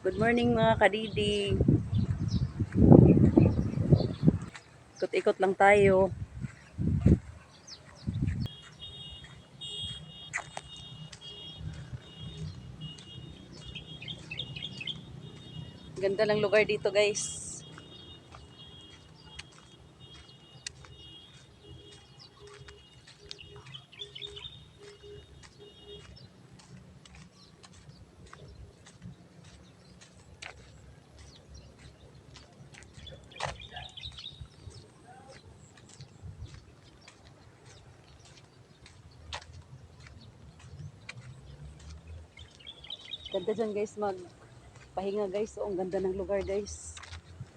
Good morning mga kadidi. Ikot-ikot lang tayo. Ganda ng lugar dito guys. Ganda dyan guys magpahinga guys. So, ang ganda ng lugar guys.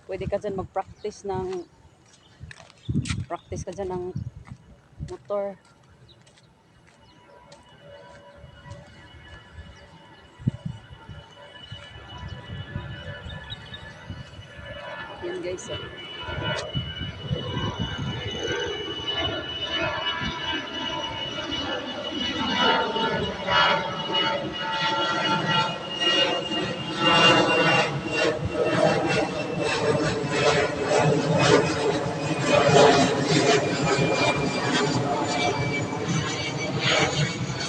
Pwede ka dyan practice ka dyan ng motor. Yan guys.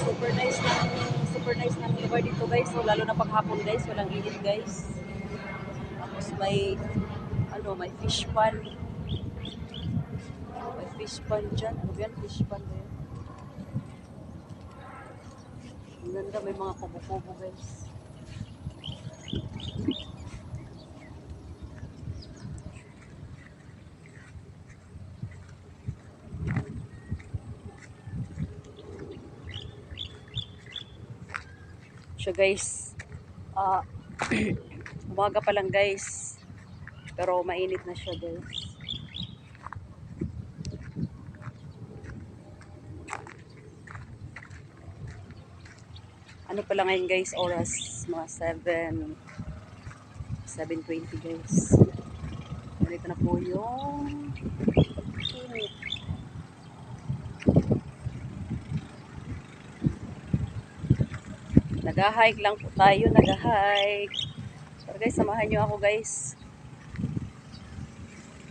Super nice ng lugar dito guys. So lalo na paghapon guys, walang init guys. Tapos may fish pond. May fish pond dyan. Ano ba yan? Fish pond ba yan? Ang ganda, may mga kubo-kubo guys. So guys, umaga pa lang guys. Pero mainit na siya guys. Ano pala ngayon guys, oras mga 7:20 guys. Ganito na po yung init. Nag-hike lang po tayo, nag-hike. Pero guys, samahan nyo ako guys.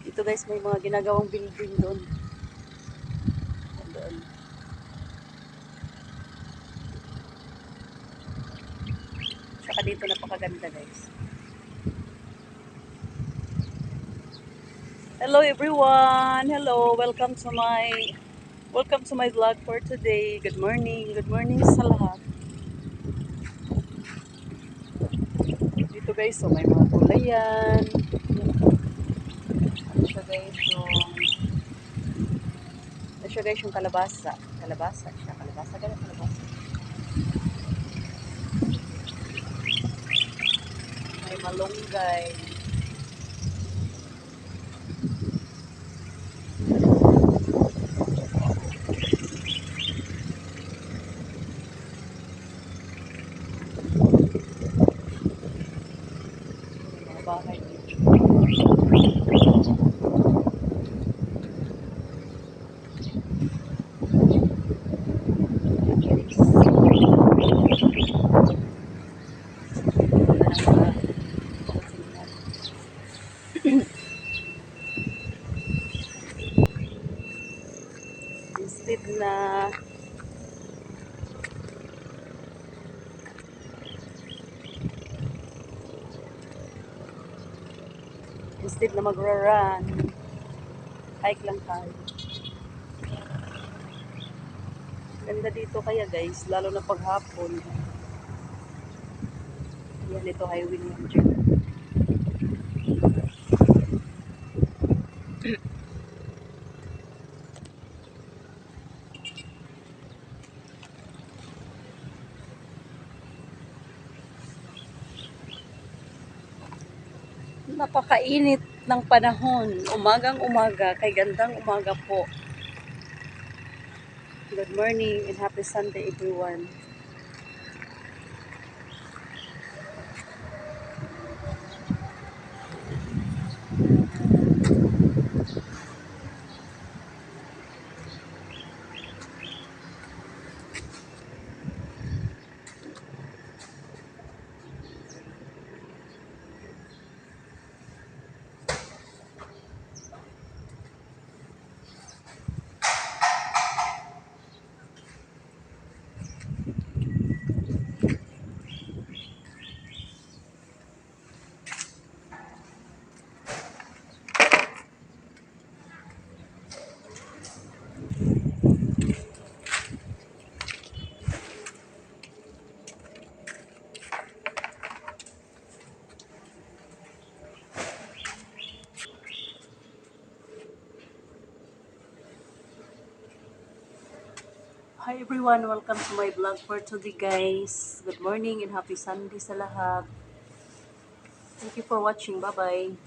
Dito guys, may mga ginagawang building doon. Doon. Saka dito napakaganda guys. Hello everyone. Hello. Welcome to my vlog for today. Good morning. Good morning sa lahat. Dito guys, so may mga gulayan. Ano siya guys yung kalabasa. Kalabasa siya. Kalabasa. May malunggay. Bahay dito. Instead na magra-run, hike lang tayo. Ganda dito kaya guys, lalo na paghapon. Yan, ito highway ng gym. Napakainit ng panahon. Umagang umaga, kay gandang umaga po. Good morning and happy Sunday everyone. Hi everyone, welcome to my vlog for today guys. Good morning and happy Sunday sa lahat. Thank you for watching. Bye-bye.